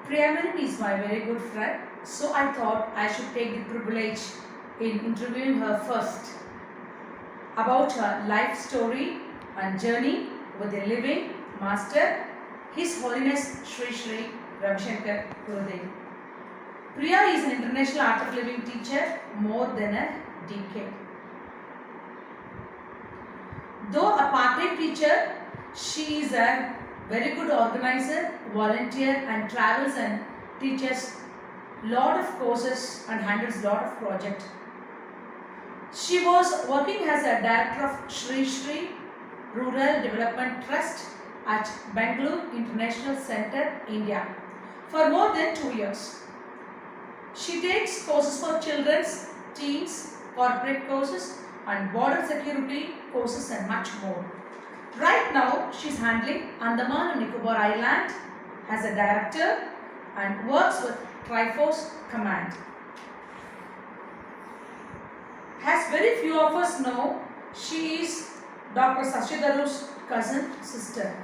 Priyaman is my very good friend, so I thought I should take the privilege in interviewing her first about her life story and journey with the living master, His Holiness Sri Sri Ravi Shankar Gurudev. Priya is an international art of living teacher more than a decade. Though a part-time teacher, she is a very good organizer, volunteer and travels and teaches lot of courses and handles lot of projects. She was working as a director of Sri Sri Rural Development Trust at Bangalore International Centre, India for more than 2 years. She takes courses for children's, teens, corporate courses and border security courses and much more. Right now, she is handling Andaman and Nicobar Island as a director and works with Triforce Command. As very few of us know, she is Dr. Shashi Tharoor's cousin sister,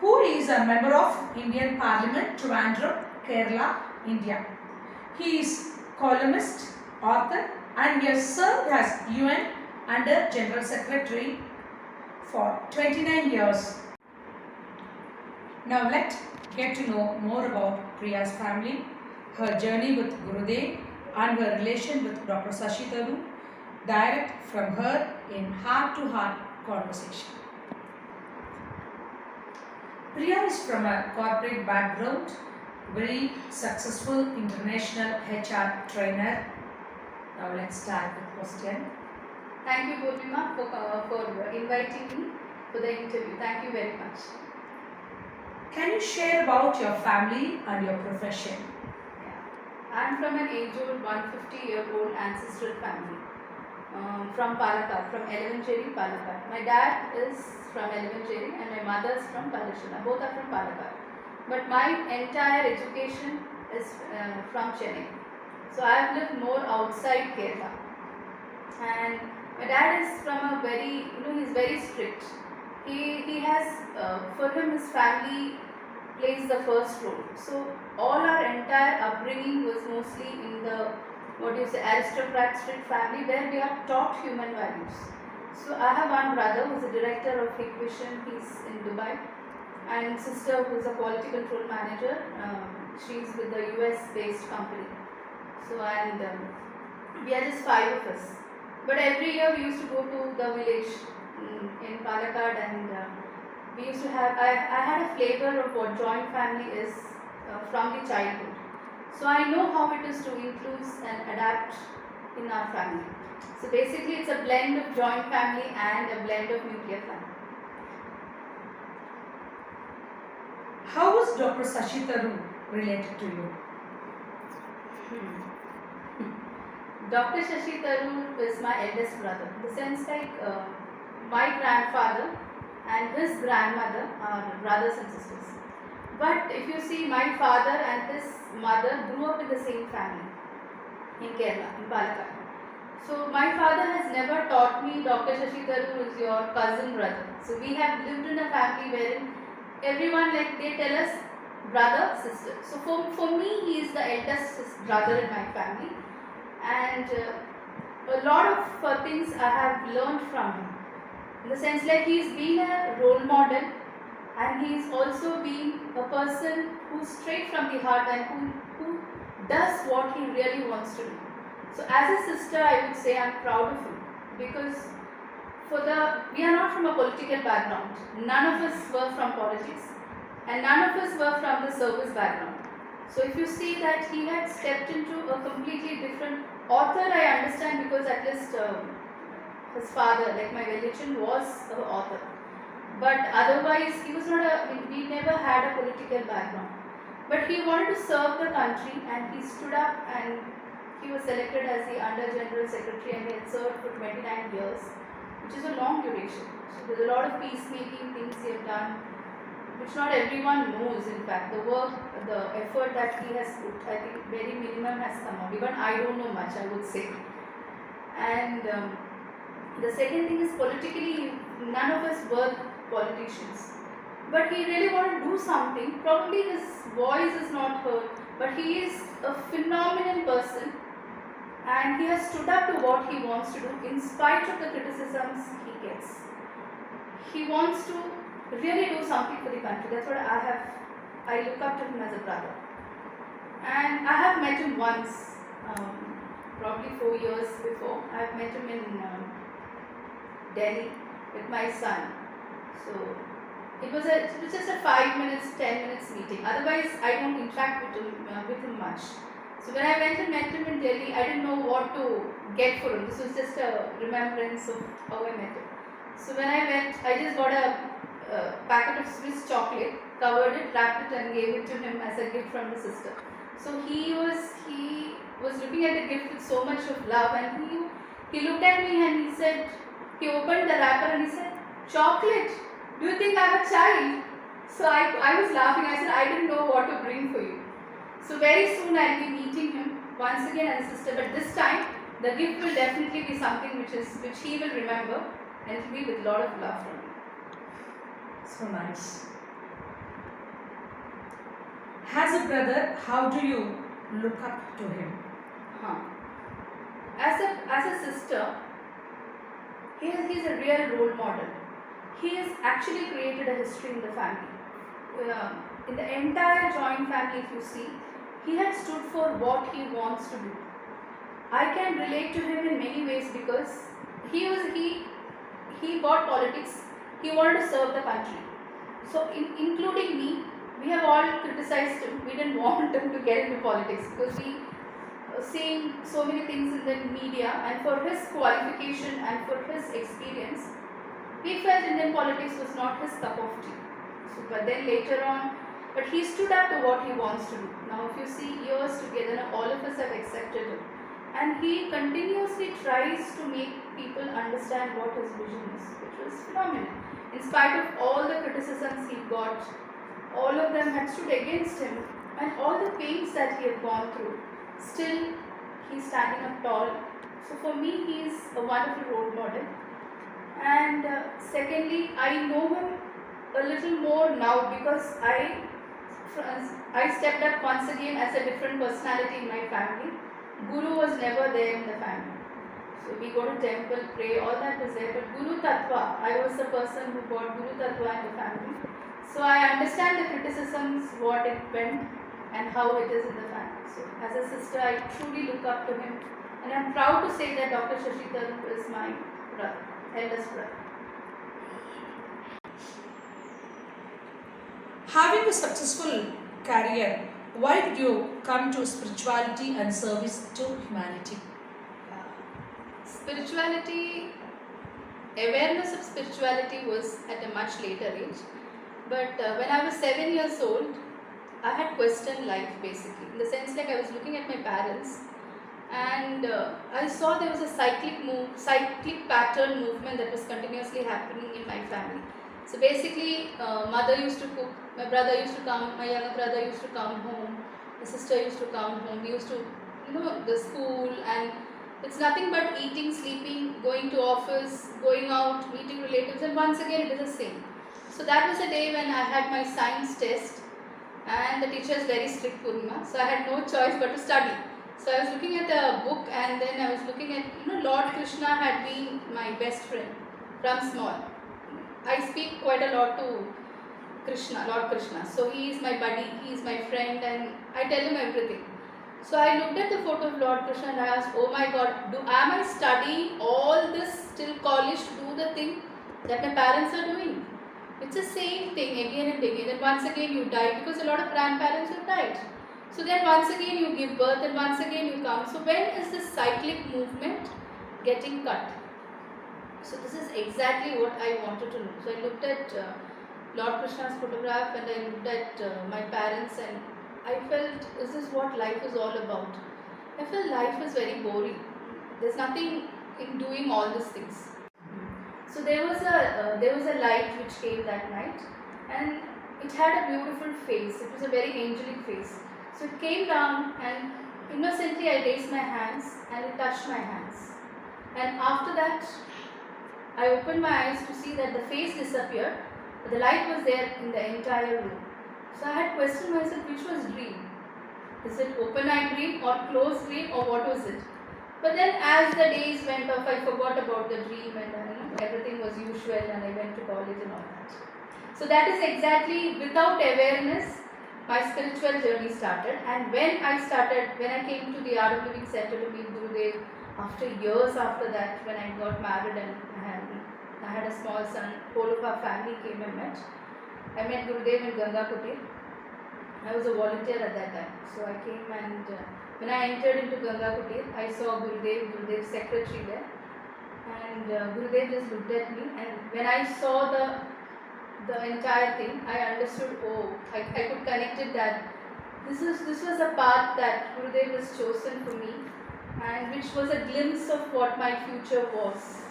who is a member of Indian Parliament, Trivandrum, Kerala, India. He is columnist, author and he has served as UN Under General Secretary for 29 years. Now let's get to know more about Priya's family, her journey with Gurudev and her relation with Dr. Shashi Tharoor, direct from her in heart-to-heart conversation. Priya is from a corporate background, very successful international HR trainer. Now let's start the question. Thank you, Purnima, for inviting me for the interview. Thank you very much. Can you share about your family and your profession? I am from an age-old 150-year-old ancestral family from Palakkad, from Elevancherry, Palakkad. My dad is from Elevancherry and my mother is from Palashula. Both are from Palakkad. But my entire education is from Chennai. So I have lived more outside Kerala. And my dad is from a very, he's very strict. He has, for him, his family plays the first role. So all our entire upbringing was mostly in the, aristocrat strict family where we are taught human values. So I have one brother who is a director of Hikvision, he's in Dubai, and sister who is a quality control manager. She's with the US based company. So and we are just 5 of us. But every year we used to go to the village in Palakkad and we used to have, I had a flavor of what joint family is from the childhood. So I know how it is to influence and adapt in our family. So basically it's a blend of joint family and a blend of nuclear family. How was Dr. Shashi Tharoor related to you? Dr. Shashi Tharoor is my eldest brother. In the sense like my grandfather and his grandmother are brothers and sisters. But if you see, my father and his mother grew up in the same family in Kerala, in Palakkad. So my father has never taught me Dr. Shashi Tharoor is your cousin brother. So we have lived in a family wherein everyone, like they tell us brother, sister. So for me, he is the eldest brother in my family. And a lot of things I have learned from him. In the sense like he is being a role model and he is also being a person who is straight from the heart and who does what he really wants to do. So as a sister, I would say I am proud of him because we are not from a political background. None of us were from politics and none of us were from the service background. So if you see that he had stepped into a completely different author, I understand because at least his father, like my religion, was an author. But otherwise, he was not we never had a political background. But he wanted to serve the country and he stood up and he was selected as the Under General Secretary and he had served for 29 years, which is a long duration. So there's a lot of peacemaking things he has done, which not everyone knows. In fact, the work, the effort that he has put, I think very minimum has come out. Even I don't know much, I would say. And the second thing is politically, none of us were politicians. but he really wanted to do something. Probably his voice is not heard, but he is a phenomenal person, and he has stood up to what he wants to do in spite of the criticisms he gets. He wants to really do something for the country. That's what I look up to him as a brother. And I have met him once, probably 4 years before. I have met him in Delhi with my son. So it was just a 5 minutes, 10 minutes meeting. Otherwise, I don't interact with him much. So when I went and met him in Delhi, I didn't know what to get for him. This was just a remembrance of how I met him. So when I went, I just got a packet of Swiss chocolate, covered it, wrapped it, and gave it to him as a gift from the sister. So he was looking at the gift with so much of love, and he looked at me and he said, he opened the wrapper and he said, "Chocolate? Do you think I'm a child?" So I was laughing. I said, "I didn't know what to bring for you." So very soon I'll be meeting him once again as a sister, but this time the gift will definitely be something which he will remember, and it will be with a lot of love from me. So nice. As a brother, how do you look up to him? Huh. As a sister, he's a real role model. He has actually created a history in the family. In the entire joint family, if you see, he had stood for what he wants to do. I can relate to him in many ways because he bought politics. He wanted to serve the country. So, including me, we have all criticized him. We didn't want him to get into politics because we seeing so many things in the media, and for his qualification and for his experience, we felt Indian politics was not his cup of tea. So, but then later on, but he stood up to what he wants to do. Now, if you see years together, now all of us have accepted him, and he continuously tries to make people understand what his vision is, which was phenomenal. In spite of all the criticisms he got, all of them had stood against him, and all the pains that he had gone through, still he's standing up tall. So for me, he is a wonderful role model. And secondly, I know him a little more now because I stepped up once again as a different personality in my family. Guru was never there in the family. So we go to temple, pray, all that was there. But Guru Tattva, I was the person who brought Guru Tattva in the family. So I understand the criticisms, what it meant, and how it is in the family. So as a sister, I truly look up to him, and I'm proud to say that Dr. Shashi Tharoor is my brother, eldest brother. Having a successful career, why did you come to spirituality and service to humanity? Spirituality, awareness of spirituality was at a much later age. But when I was 7 years old, I had questioned life basically. In the sense, like I was looking at my parents, and I saw there was a cyclic pattern movement that was continuously happening in my family. So basically, mother used to cook, my brother used to come, my younger brother used to come home, my sister used to come home. We used to, the school, and it's nothing but eating, sleeping, going to office, going out, meeting relatives, and once again it is the same. So that was a day when I had my science test, and the teacher is very strict, Purnima, so I had no choice but to study. So I was looking at a book, and then I was looking at, Lord Krishna had been my best friend from small. I speak quite a lot to Krishna, Lord Krishna. So he is my buddy, he is my friend, and I tell him everything. So I looked at the photo of Lord Krishna and I asked, oh my God, am I studying all this till college to do the thing that my parents are doing? It's the same thing again and again. And once again you die, because a lot of grandparents have died. So then once again you give birth, and once again you come. So when is this cyclic movement getting cut? So this is exactly what I wanted to know. So I looked at Lord Krishna's photograph, and I looked at my parents, and I felt, is this what life is all about? I felt life is very boring. There's nothing in doing all these things. So there was a light which came that night, and it had a beautiful face. It was a very angelic face. So it came down, and innocently I raised my hands, and it touched my hands. And after that, I opened my eyes to see that the face disappeared, but the light was there in the entire room. So I had questioned myself, which was dream? Is it open-eye dream or closed dream, or what was it? But then as the days went off, I forgot about the dream, and everything was usual, and I went to college and all that. So that is exactly, without awareness, my spiritual journey started. And when I came to the Art of Living Center to meet Gurudev, after years after that, when I got married and I had a small son, whole of our family came and met. I met Gurudev in Ganga Kutir. I was a volunteer at that time. So I came, and when I entered into Ganga Kutir, I saw Gurudev's secretary there. And Gurudev just looked at me, and when I saw the entire thing, I understood, I could connect it, that this was a path that Gurudev was chosen for me, and which was a glimpse of what my future was.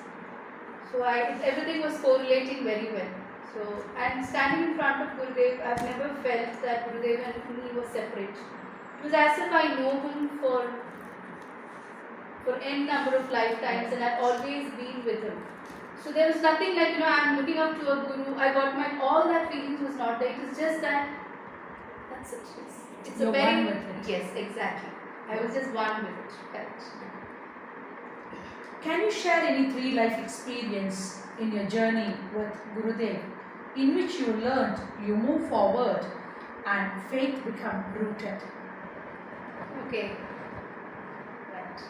So everything was correlating very well. So, and standing in front of Gurudev, I've never felt that Gurudev and me were separate. It was as if I know him for n number of lifetimes, and I've always been with him. So there was nothing like, I'm looking up to a guru, I got all that feelings was not there. It was just that, that's it. It's You're a very, one with it. yes, exactly. I was just one with it, correct. Can you share any 3 life experience in your journey with Gurudev in which you learned you move forward and faith become rooted? Okay. Right.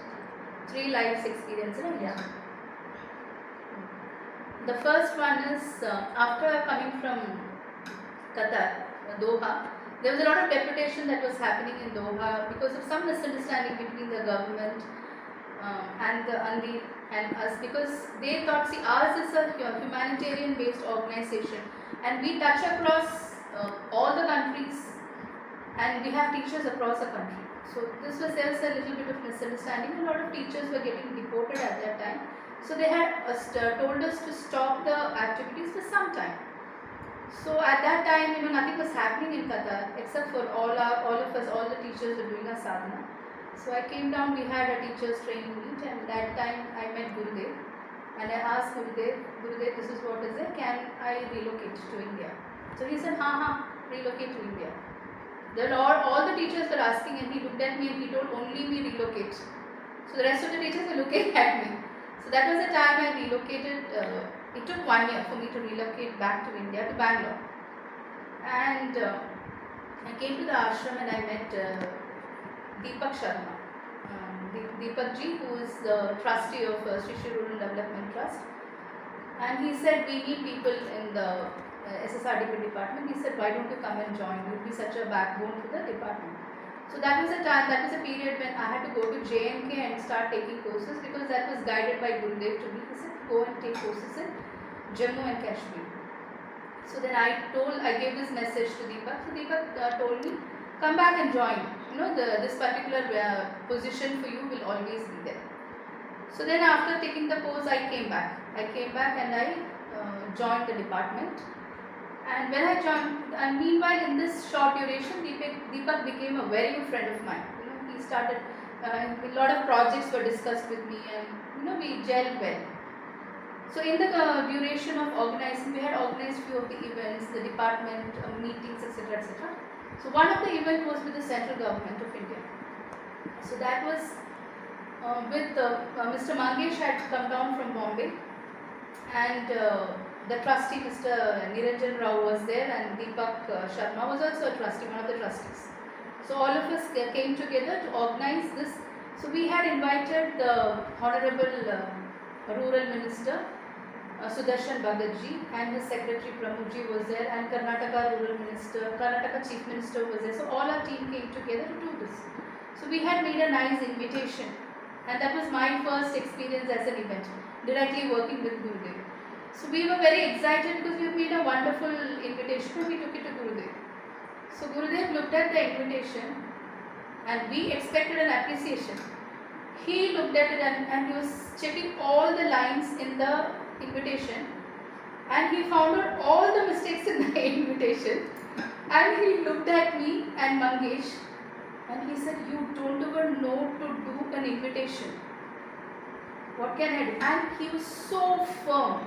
3 life experiences. Yeah. The first one is after coming from Qatar, Doha, there was a lot of deputation that was happening in Doha because of some misunderstanding between the government and us, because they thought, ours is a humanitarian based organization and we touch across all the countries, and we have teachers across the country. So there was a little bit of misunderstanding. A lot of teachers were getting deported at that time. So they had told us to stop the activities for some time. So at that time, nothing was happening in Qatar except for all of us, all the teachers were doing a sadhana. So I came down, we had a teachers training meet, and that time I met Gurudev, and I asked Gurudev, this is what is it, can I relocate to India? So he said, relocate to India. Then all the teachers were asking, and he looked at me and he told, only me relocate. So the rest of the teachers were looking at me. So that was the time I relocated. It took 1 year for me to relocate back to India, to Bangalore. And I came to the ashram and I met Deepak Sharma. Deepak ji, who is the trustee of Sri Sri Rural Development Trust. And he said, we need people in the SSRDP department. He said, why don't you come and join? You will be such a backbone to the department. So that was a period when I had to go to JNK and start taking courses, because that was guided by Gurudev to me. He said, go and take courses in Jammu and Kashmir. So then I gave this message to Deepak. So Deepak told me, come back and join. This particular position for you will always be there. So then after taking the course, I came back and I joined the department. And when I joined, and meanwhile in this short duration, Deepak became a very good friend of mine. He started, a lot of projects were discussed with me, and we gelled well. So in the duration of organizing, we had organized few of the events, the department meetings, etc., etc. So one of the event was with the central government of India. So that was with Mr. Mangesh had come down from Bombay, and the trustee Mr. Niranjan Rao was there, and Deepak Sharma was also a trustee, one of the trustees. So all of us came together to organize this. So we had invited the Honorable Rural Minister Sudarshan Bhagatji, and his secretary Pramudji was there, and Karnataka Chief Minister was there. So all our team came together to do this. So we had made a nice invitation, and that was my first experience as an event, directly working with Gurudev. So we were very excited because we had made a wonderful invitation and we took it to Gurudev. So Gurudev looked at the invitation and we expected an appreciation. He looked at it and he was checking all the lines in the invitation, and he found out all the mistakes in the invitation, and he looked at me and Mangesh and he said, you don't even know to do an invitation. What can I do? And he was so firm.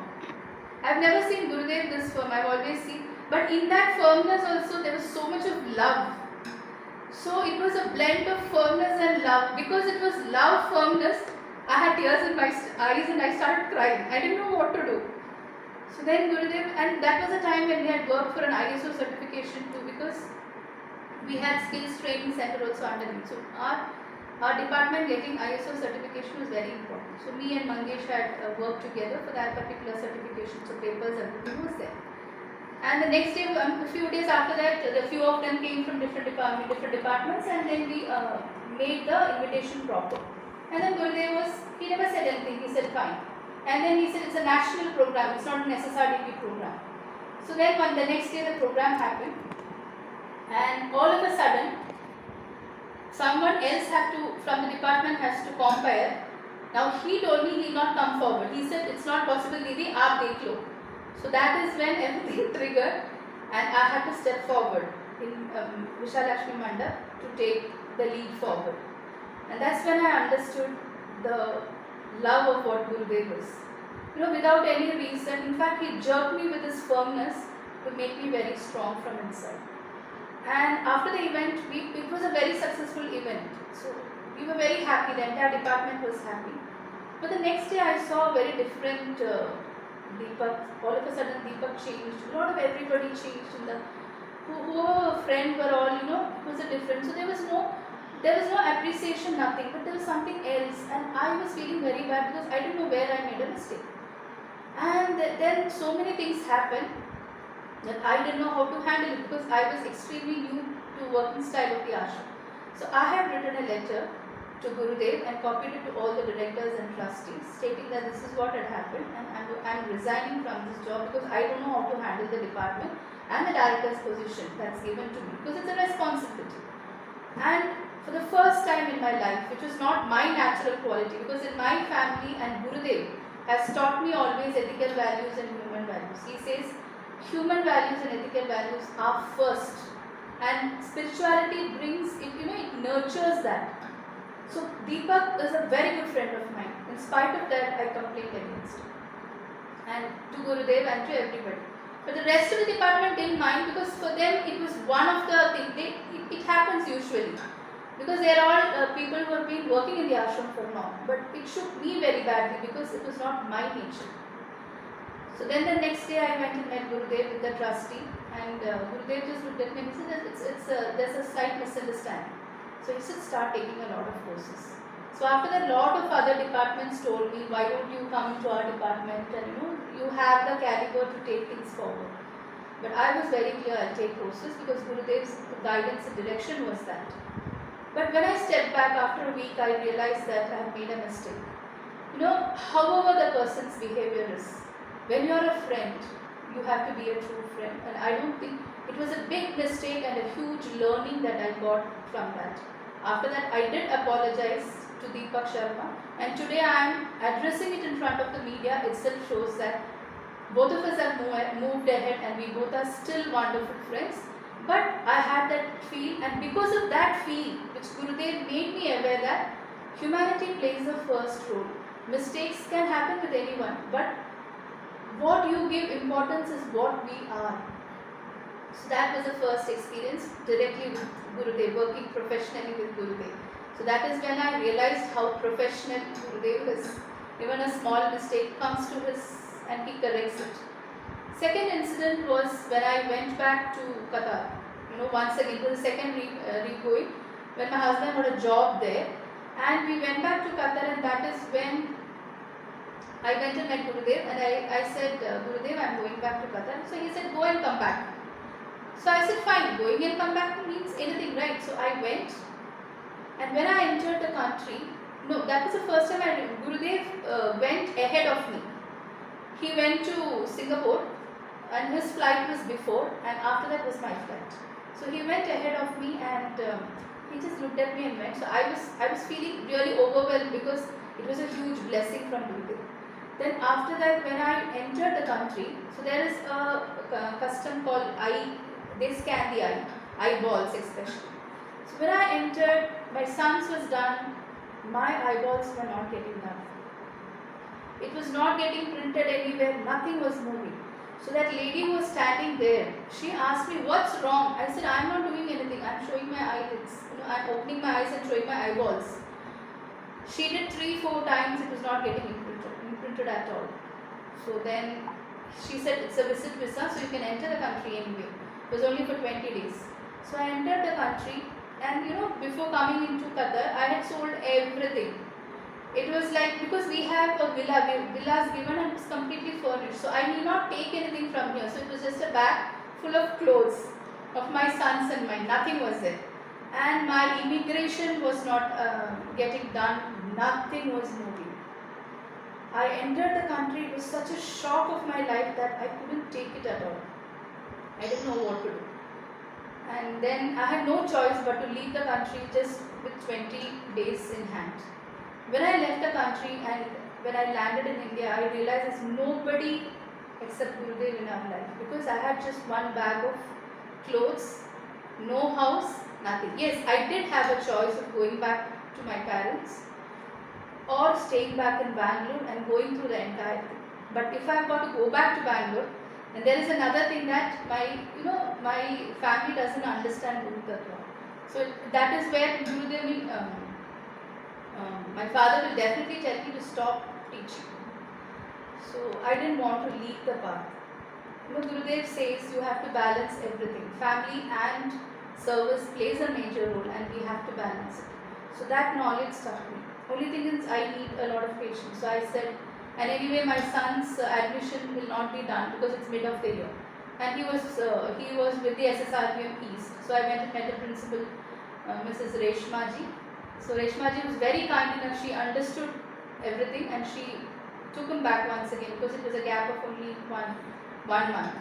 I've never seen Gurudev this firm. I've always seen, but in that firmness also there was so much of love. So it was a blend of firmness and love. Because it was love, firmness, I had tears in my eyes and I started crying. I didn't know what to do. So then Gurudev, and that was a time when we had worked for an ISO certification too, because we had skills training center also under me. So our department getting ISO certification was very important. So me and Mangesh had worked together for that particular certification. So papers, everything was there. And the next day, a few days after that, the few of them came from different departments, and then we made the invitation proper. And then Gurudev he never said anything. He said fine. And then he said it's a national program. It's not an SSRDP program. So then the next day the program happened, and all of a sudden, someone else from the department has to compare. Now he told me he will not come forward. He said it's not possible, Didi, aap dekh lo. So that is when everything triggered, and I had to step forward in Vishalakshmi Mandap to take the lead forward. And that's when I understood the love of what Gurudev is. Without any reason. In fact, he jerked me with his firmness to make me very strong from inside. And after the event, it was a very successful event. So we were very happy. The entire department was happy. But the next day, I saw a very different Deepak. All of a sudden, Deepak changed. A lot of everybody changed. Whoever friend were all, it was a different. So there was no appreciation, nothing. But there was something else, and I was feeling very bad because I didn't know where I made a mistake. And then so many things happened that I didn't know how to handle it, because I was extremely new to working style of the ashram. So I have written a letter to Gurudev and copied it to all the directors and trustees, stating that this is what had happened, and I'm resigning from this job because I don't know how to handle the department and the director's position that's given to me, because it's a responsibility. And for the first time in my life, which was not my natural quality, because in my family, and Gurudev has taught me always ethical values and human values. He says human values and ethical values are first, and spirituality brings it, it nurtures that. So Deepak is a very good friend of mine. In spite of that, I complained against him, and to Gurudev and to everybody. But the rest of the department didn't mind, because for them it was one of the things. It happens usually, because they are all people who have been working in the ashram for long. But it shook me very badly, because it was not my nature. So then the next day I went and met Gurudev with the trustee, and Gurudev just looked at me and he said, there's a slight misunderstanding. So he said, start taking a lot of courses. So after that, a lot of other departments told me, why don't you come to our department, and you have the caliber to take things forward. But I was very clear, I'll take courses, because Gurudev's guidance and direction was that. But when I stepped back after a week, I realized that I have made a mistake. However the person's behavior is, when you are a friend, you have to be a true friend. And I don't think it was a big mistake and a huge learning that I got from that. After that, I did apologize to Deepak Sharma, and today I am addressing it in front of the media. Itself shows that both of us have moved ahead, and we both are still wonderful friends. But I had that feel, and because of that feel, which Gurudev made me aware that humanity plays the first role. Mistakes can happen with anyone, but what you give importance is what we are. So that was the first experience directly with Gurudev, working professionally with Gurudev. So that is when I realized how professional Gurudev is. Even a small mistake comes to and he corrects it. Second incident was when I went back to Qatar. Once again, it was the second re-going, when my husband got a job there, and we went back to Qatar, and that is when I went and met Gurudev, and I said, Gurudev, I am going back to Qatar. So he said, go and come back. So I said, fine, going and come back means anything, right? So I went, and when I entered the country, that was the first time Gurudev went ahead of me. He went to Singapore, and his flight was before, and after that was my flight. So he went ahead of me, and he just looked at me and went. So I was feeling really overwhelmed, because it was a huge blessing from Gurudev. Then after that, when I entered the country, so there is a custom called they scan the eyeballs especially. So when I entered, my son's was done, my eyeballs were not getting done. It was not getting printed anywhere, nothing was moving. So that lady who was standing there, she asked me, "What's wrong?" I said, "I'm not doing anything. I'm showing my eyelids. I'm opening my eyes and showing my eyeballs." She did 3-4 times, it was not getting imprinted at all. So then she said, "It's a visit visa, so you can enter the country anyway." It was only for 20 days. So I entered the country, and before coming into Qatar, I had sold everything. It was like, because we have a villas given and it's completely furnished, so I need not take anything from here. So it was just a bag full of clothes of my sons and mine. Nothing was there, and my immigration was not getting done. Nothing was moving. I entered the country. It was such a shock of my life that I couldn't take it at all. I didn't know what to do. And then I had no choice but to leave the country just with 20 days in hand. When I left the country and when I landed in India, I realized there's nobody except Gurudev in our life, because I had just one bag of clothes, no house, nothing. Yes, I did have a choice of going back to my parents or staying back in Bangalore and going through the entire thing. But if I've got to go back to Bangalore, and there is another thing that my family doesn't understand Guru Tattva. So that is where Gurudev will, my father will definitely tell me to stop teaching. So I didn't want to leave the path. Gurudev says you have to balance everything. Family and service plays a major role, and we have to balance it. So that knowledge stuck me. Only thing is I need a lot of patience. So I said, and anyway my son's admission will not be done because it's mid of the year, and he was with the SSRBM East. So I went and met the principal, Mrs. Reshma ji. So Reshma ji was very kind enough. She understood everything and she took him back once again, because it was a gap of only one month,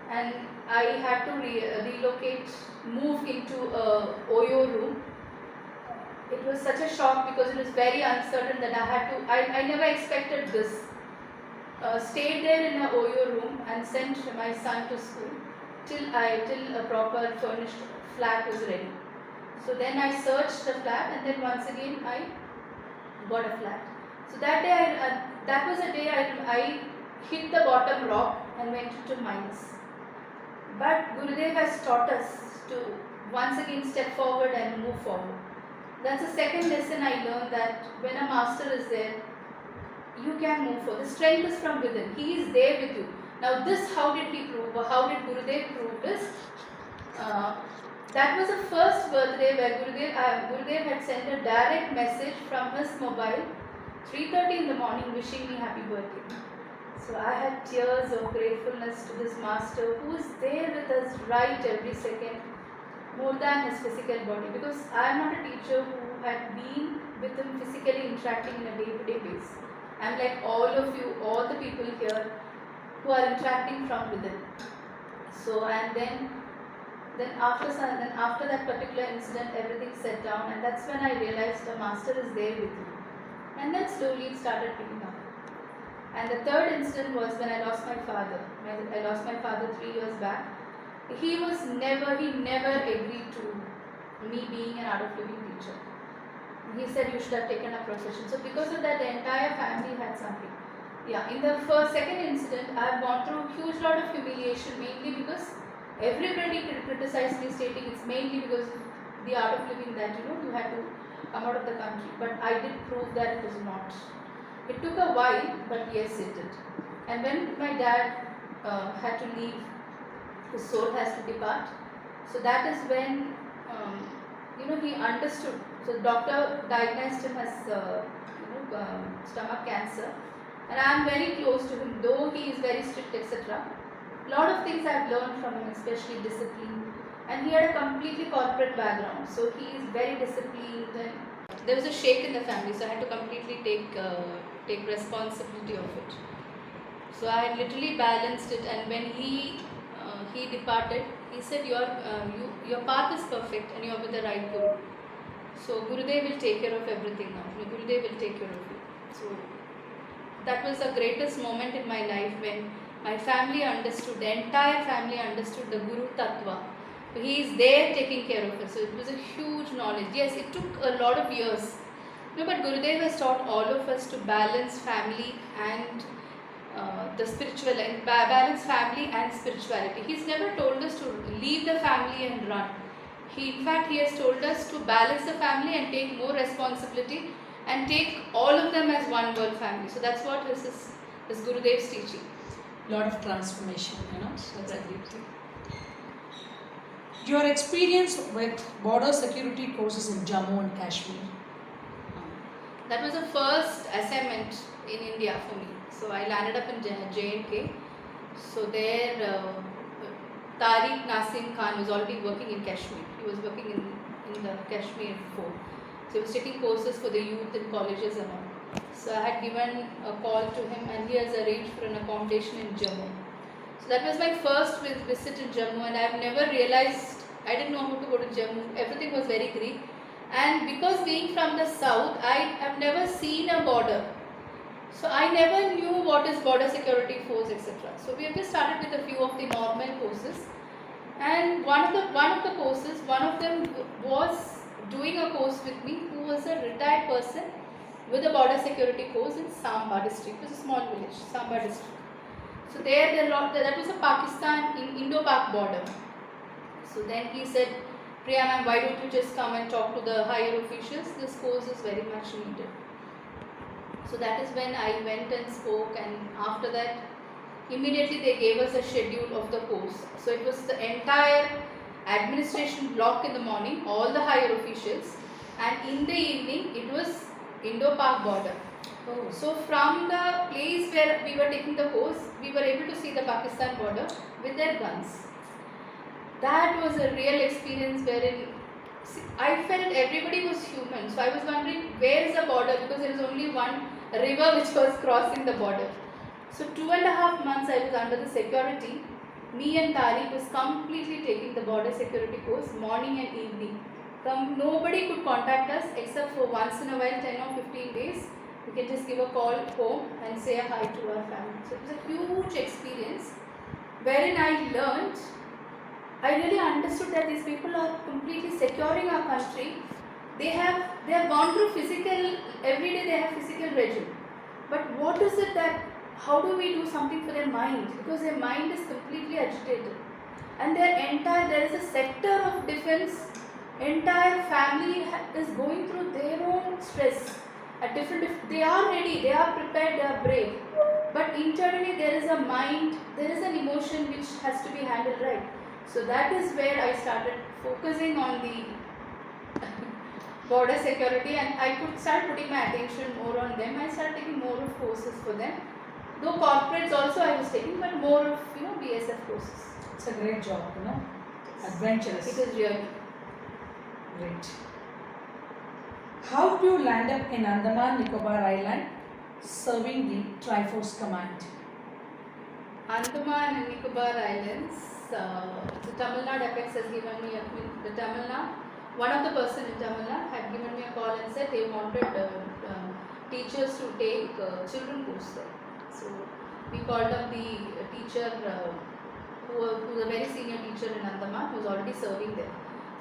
and I had to relocate, move into a OYO room. It was such a shock because it was very uncertain that I never expected this. Stayed there in a OYO room and sent my son to school till a proper furnished flat was ready. So then I searched the flat, and then once again I got a flat. So that day, that was a day I hit the bottom rock and went into minus. But Gurudev has taught us to once again step forward and move forward. That's the second lesson I learned, that when a master is there, you can move forward. The strength is from within. He is there with you. Now this, how did he prove? How did Gurudev prove this? That was the first birthday where Gurudev had sent a direct message from his mobile, 3:30 in the morning, wishing me happy birthday. So I had tears of gratefulness to this master who is there with us right every second, more than his physical body, because I am not a teacher who had been with him physically interacting in a day-to-day basis. I am like all of you, all the people here who are interacting from within. So, and then after that particular incident, everything set down, and that's when I realized the master is there with you. And then slowly it started picking up. And the third incident was when I lost my father. I lost my father 3 years back. He never agreed to me being an art of living teacher. He said you should have taken a profession. So because of that, the entire family had something. Yeah, in the second incident, I have gone through a huge lot of humiliation, mainly because everybody criticized me, stating it's mainly because of the art of living that you had to come out of the country. But I did prove that it was not. It took a while, but yes, it did. And when my dad had to leave, his soul has to depart. So that is when he understood. So doctor diagnosed him as stomach cancer, and I am very close to him, though he is very strict, etc. Lot of things I have learned from him, especially discipline. And he had a completely corporate background, so he is very disciplined. And there was a shake in the family, so I had to completely take responsibility of it. So I had literally balanced it, and when he departed, he said, your path is perfect and you are with the right Guru. So Gurudev will take care of everything now. Gurudev will take care of you. So that was the greatest moment in my life, when my family understood, the entire family understood the Guru Tattva. He is there taking care of us. So it was a huge knowledge. Yes, it took a lot of years. No, but Gurudev has taught all of us to balance family and the spiritual and balance family and spirituality. He's never told us to leave the family and run. In fact, he has told us to balance the family and take more responsibility and take all of them as one world family. So that's what is Gurudev's teaching. Lot of transformation, that's a great thing. Your experience with border security courses in Jammu and Kashmir. That was the first assignment in India for me. So I landed up in J&K. So there, Tariq Nasim Khan was already working in Kashmir. He was working in the Kashmir before. So he was taking courses for the youth in colleges and all. So I had given a call to him and he has arranged for an accommodation in Jammu. So that was my first visit in Jammu, and I have never realized, I didn't know how to go to Jammu. Everything was very Greek. And because being from the south, I have never seen a border. So I never knew what is border security force, etc. So we have just started with a few of the normal courses. And one of the courses, one of them was doing a course with me who was a retired person with a border security course in Samba district. It was a small village, Samba district. So that was a Pakistan, Indo-Pak border. So then he said, Priya ma'am, why don't you just come and talk to the higher officials? This course is very much needed. So that is when I went and spoke, and after that, immediately they gave us a schedule of the course. So it was the entire administration block in the morning, all the higher officials, and in the evening it was Indo-Pak border. Oh. So from the place where we were taking the course, we were able to see the Pakistan border with their guns. That was a real experience wherein I felt everybody was human. So I was wondering, where is the border? Because there is only one river which was crossing the border. So 2.5 months I was under the security. Me and Tariq was completely taking the border security course morning and evening. Nobody could contact us except for once in a while, 10 or 15 days. We can just give a call home and say a hi to our family. So it was a huge experience wherein I really understood that these people are completely securing our country. They have gone through physical, every day they have physical regime. But what is it that, how do we do something for their mind? Because their mind is completely agitated. And there is a sector of defense, entire family is going through their own stress. They are ready, they are prepared, they are brave. But internally there is a mind, there is an emotion which has to be handled right. So that is where I started focusing on the border security, and I could start putting my attention more on them. I started taking more of courses for them. Though corporates also I was taking, but more of BSF courses. It's a great job, adventurous. It is really great. How do you land up in Andaman Nicobar Island serving the Triforce Command? Andaman and Nicobar Islands. The Tamil Nadu Apex has given me one of the person in Tamil Nadu had given me a call and said they wanted teachers to take children course there. So we called up the teacher who was a very senior teacher in Andaman, who was already serving there.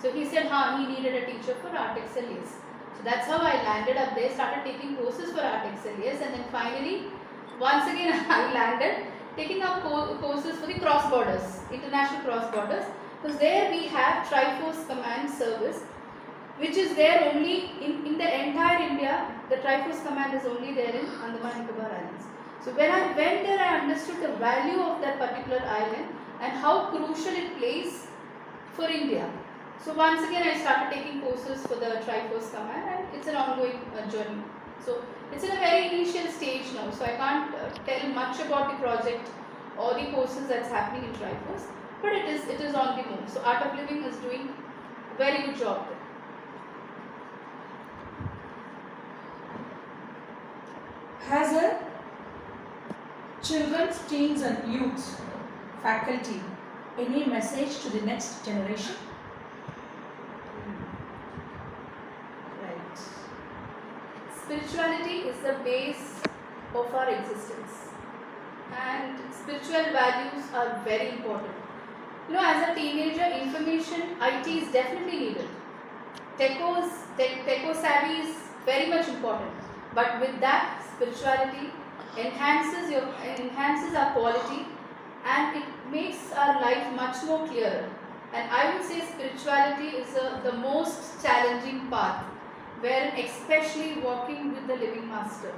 So he said he needed a teacher for Art XLAs. So that's how I landed up there, started taking courses for Art XLAs, and then finally once again I landed taking up courses for the cross borders, international cross borders, because there we have Triforce Command Service, which is there only in the entire India. The Triforce Command is only there in Andaman and Nicobar Islands. So when I went there, I understood the value of that particular island and how crucial it plays for India. So once again I started taking courses for the Triforce Command, and it's an ongoing journey. So it's in a very initial stage now, so I can't tell much about the project or the courses that's happening in Triforce, but it is on the move. So Art of Living is doing a very good job there. Has a children's, teens and youth faculty any message to the next generation? Right. Spirituality is the base of our existence, and spiritual values are very important. As a teenager, information, IT is definitely needed. Techo savvy is very much important. But with that, spirituality enhances our quality, and it makes our life much more clearer. And I would say spirituality is the most challenging path, where especially walking with the living master,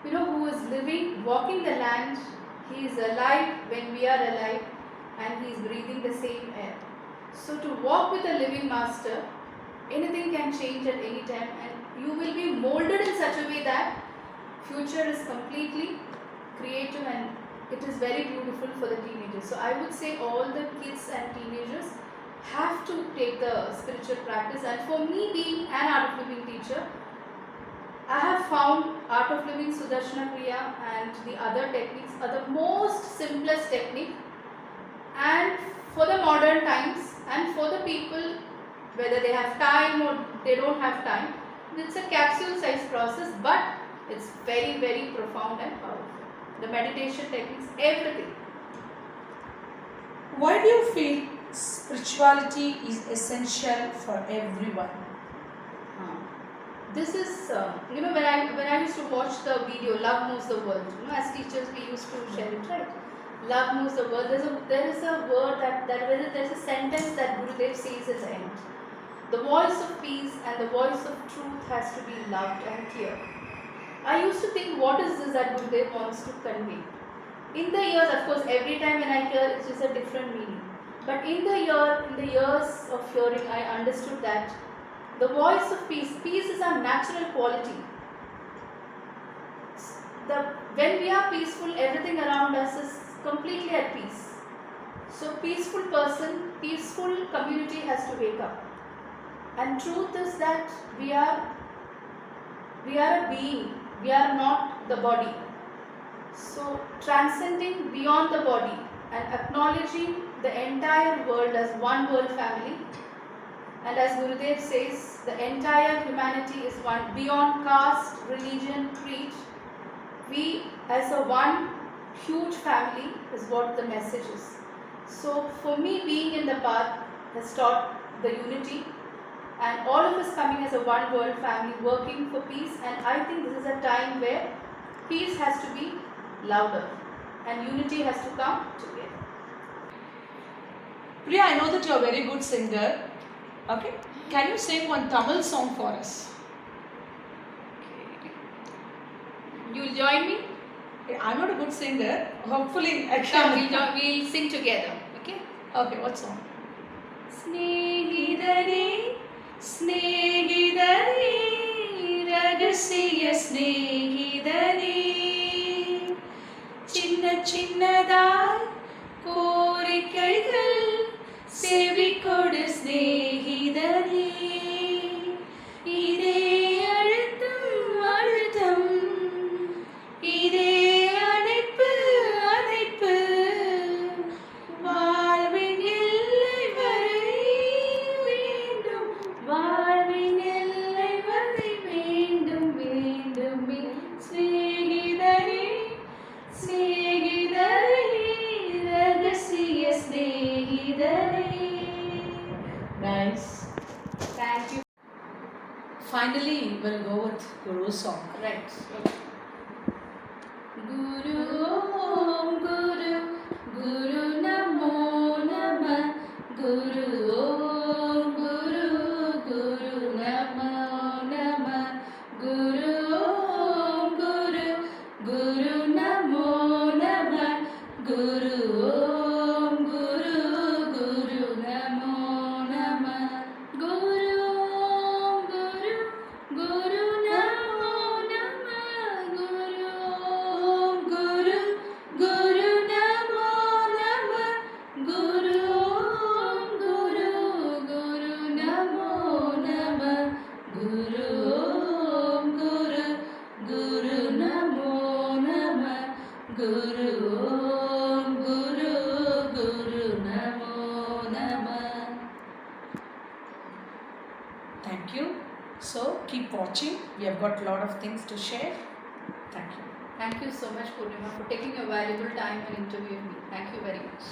who is living, walking the land. He is alive when we are alive, and he is breathing the same air. So to walk with a living master, anything can change at any time, and you will be molded in such a way that future is completely creative, and it is very beautiful for the teenagers. So I would say all the kids and teenagers have to take the spiritual practice. And for me, being an art of living teacher, I have found Art of Living, Sudarshana Kriya and the other techniques are the most simplest technique, and for the modern times, and for the people, whether they have time or they don't have time, it's a capsule size process, but it's very, very profound and powerful. The meditation techniques, everything. Why do you feel spirituality is essential for everyone? This is, when I used to watch the video Love Moves the World, as teachers we used to share it, right? Love moves the world. There is a word there's a sentence that Gurudev says at the end. The voice of peace and the voice of truth has to be loved and clear. I used to think, what is this that Gurudev wants to convey? In the years, of course, every time when I hear, it is a different meaning. But in the years of hearing, I understood that the voice of peace is our natural quality. When we are peaceful, everything around us is completely at peace. So peaceful person, peaceful community has to wake up. And truth is that we are a being, we are not the body. So transcending beyond the body and acknowledging the entire world as one world family. And as Gurudev says, the entire humanity is one, beyond caste, religion, creed. We as a one huge family is what the message is. So for me, being in the path has taught the unity, and all of us coming as a one world family working for peace. And I think this is a time where peace has to be louder and unity has to come together. Priya, I know that you are a very good singer. Okay, can you sing one Tamil song for us? You'll join me? I'm not a good singer. Hopefully, I Come, can. we'll sing together. Okay? Okay, what song? Snehidare, Snehidare, Ragasiya Snehidare, Chinna Chinnadai, Korikaigal, Sevikodu Snehidare, Ide Alutham, Ide Anippu, வாழ்வின் எல்லை வரை வேண்டும், வாழ்வின் எல்லை வரை வேண்டும், வேண்டும், சிநேகிதரே, சிநேகிதரே, ரகசிய சிநேகிதரே. Nice. Thank you. Finally, we'll go with Guru's song. Right. Guru Om Guru, Guru Namo Namah, Guru Om Guru, Guru Namo Namah, Guru Om Guru, Guru Namo Namah, Guru Om Guru, Guru Namo Namah, Guru Om Guru, Guru Namo Namah, Guru Om Guru, Guru Namo Namah, Guru Om Guru, Guru Namo Namah, Guru Om Guru, Guru Namo Namah, Guru Om Guru, Guru Namo Namah. Thank you. So keep watching. We have got a lot of things to share. Thank you. Thank you so much, Purnima, for taking your valuable time and interviewing me. Thank you very much.